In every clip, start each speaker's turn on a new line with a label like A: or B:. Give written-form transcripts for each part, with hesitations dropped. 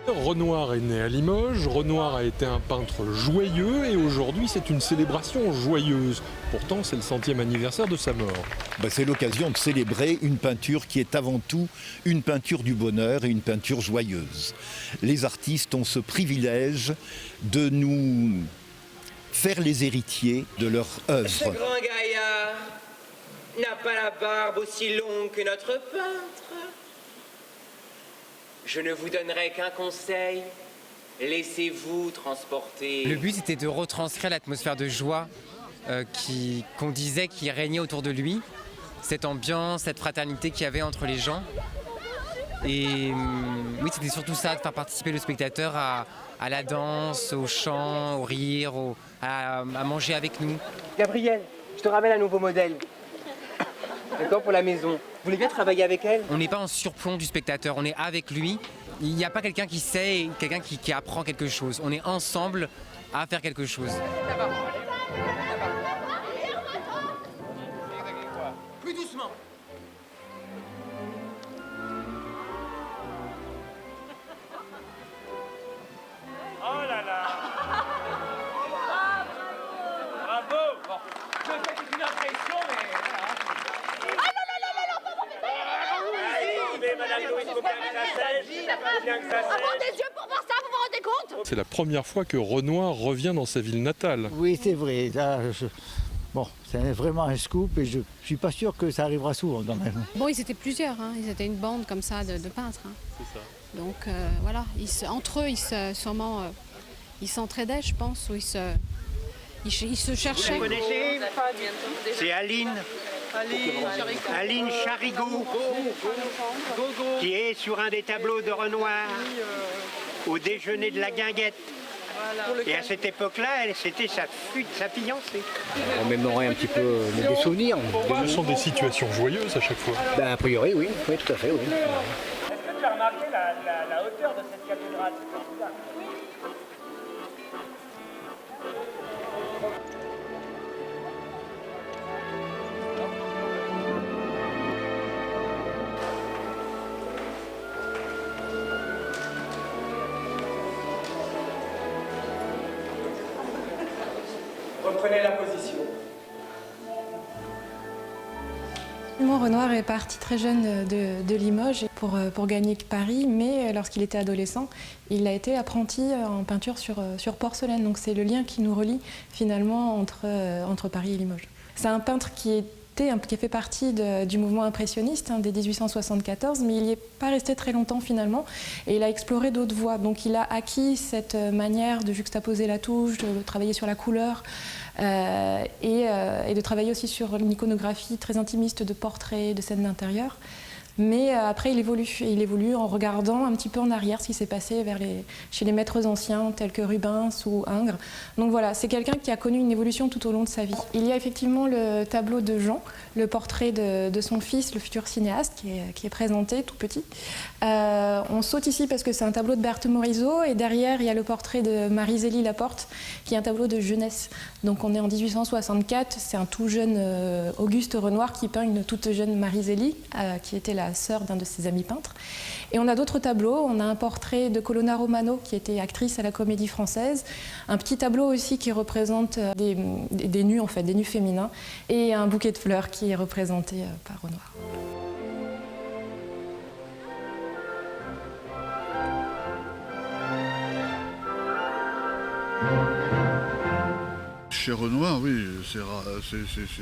A: Renoir est né à Limoges, Renoir a été un peintre joyeux et aujourd'hui c'est une célébration joyeuse. Pourtant c'est le 100e anniversaire de sa mort.
B: C'est l'occasion de célébrer une peinture qui est avant tout une peinture du bonheur et une peinture joyeuse. Les artistes ont ce privilège de nous faire les héritiers de leur œuvre.
C: Ce grand gaillard n'a pas la barbe aussi longue que notre peintre. Je ne vous donnerai qu'un conseil, laissez-vous transporter.
D: Le but c'était de retranscrire l'atmosphère de joie qu'on disait qui régnait autour de lui, cette ambiance, cette fraternité qu'il y avait entre les gens. Et oui, c'était surtout ça, de faire participer le spectateur à la danse, au chant, au rire, à manger avec nous.
C: Gabriel, je te ramène un nouveau modèle. D'accord, pour la maison. Vous voulez bien travailler avec elle?
D: On n'est pas en surplomb du spectateur, on est avec lui. Il n'y a pas quelqu'un qui sait et quelqu'un qui apprend quelque chose. On est ensemble à faire quelque chose.
C: Plus doucement.
E: Oh là là. Bravo. Bon. Je sais que c'est une impression, mais mais madame Louise, il faut bien que ça sèche. Il faut bien que ça sèche.
F: Ouvrez des yeux pour voir ça, vous vous rendez compte?
A: C'est la première fois que Renoir revient dans sa ville natale.
G: Oui, c'est vrai. Là, bon, c'est vraiment un scoop et je suis pas sûr que ça arrivera souvent quand même.
H: Bon, ils étaient plusieurs, hein. Ils étaient une bande comme ça de peintres. Hein.
A: C'est ça.
H: Donc voilà, entre eux, ils s'entraidaient, je pense, ou ils se cherchaient.
E: Vous la connaissez? C'est Aline Charigot, qui est sur un des tableaux de Renoir, au déjeuner de la Guinguette. Et à cette époque-là, c'était sa fiancée.
I: Remémorer un petit peu des souvenirs.
A: Ce sont des situations joyeuses à chaque fois.
I: A priori, oui, tout à fait, oui.
E: Est-ce que tu as remarqué la hauteur de cette cathédrale? Reprenez la position.
J: Renoir est parti très jeune de Limoges pour gagner Paris, mais lorsqu'il était adolescent, il a été apprenti en peinture sur porcelaine. Donc c'est le lien qui nous relie finalement entre Paris et Limoges. C'est un peintre qui a fait partie du mouvement impressionniste dès 1874, mais il n'y est pas resté très longtemps finalement, et il a exploré d'autres voies. Donc il a acquis cette manière de juxtaposer la touche, de travailler sur la couleur, et de travailler aussi sur une iconographie très intimiste de portraits, de scènes d'intérieur. Mais après, il évolue en regardant un petit peu en arrière ce qui s'est passé chez les maîtres anciens tels que Rubens ou Ingres. Donc voilà, c'est quelqu'un qui a connu une évolution tout au long de sa vie. Il y a effectivement le tableau de Jean, le portrait de son fils, le futur cinéaste, qui est présenté tout petit. On saute ici parce que c'est un tableau de Berthe Morisot, et derrière, il y a le portrait de Marie-Zélie Laporte, qui est un tableau de jeunesse. Donc on est en 1864, c'est un tout jeune Auguste Renoir qui peint une toute jeune Marie-Zélie, qui était la sœur d'un de ses amis peintres. Et on a d'autres tableaux. On a un portrait de Colonna Romano, qui était actrice à la Comédie Française. Un petit tableau aussi qui représente des nus, en fait, des nus féminins. Et un bouquet de fleurs qui est représenté par Renoir.
K: Chez Renoir, oui, c'est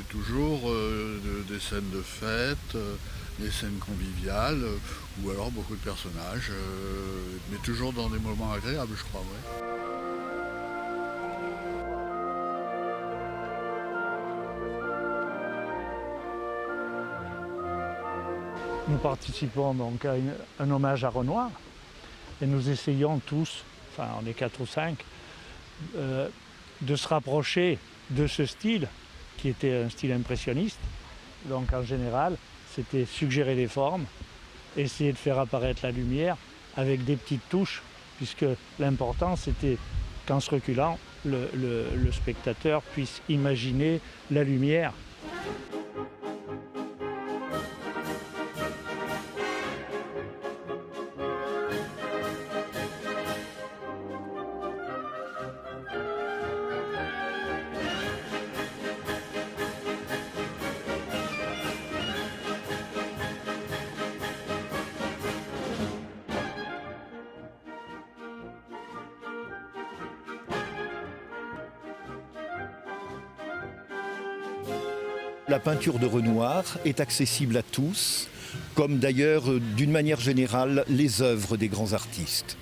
K: toujours des scènes de fête, des scènes conviviales, ou alors beaucoup de personnages, mais toujours dans des moments agréables, je crois. Ouais.
G: Nous participons donc à un hommage à Renoir, et nous essayons tous, enfin on est 4 ou 5, de se rapprocher de ce style, qui était un style impressionniste. Donc en général, c'était suggérer des formes, essayer de faire apparaître la lumière avec des petites touches, puisque l'important c'était qu'en se reculant, le spectateur puisse imaginer la lumière.
B: La peinture de Renoir est accessible à tous, comme d'ailleurs d'une manière générale les œuvres des grands artistes.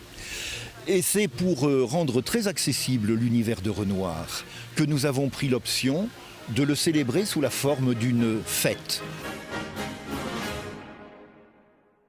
B: Et c'est pour rendre très accessible l'univers de Renoir que nous avons pris l'option de le célébrer sous la forme d'une fête.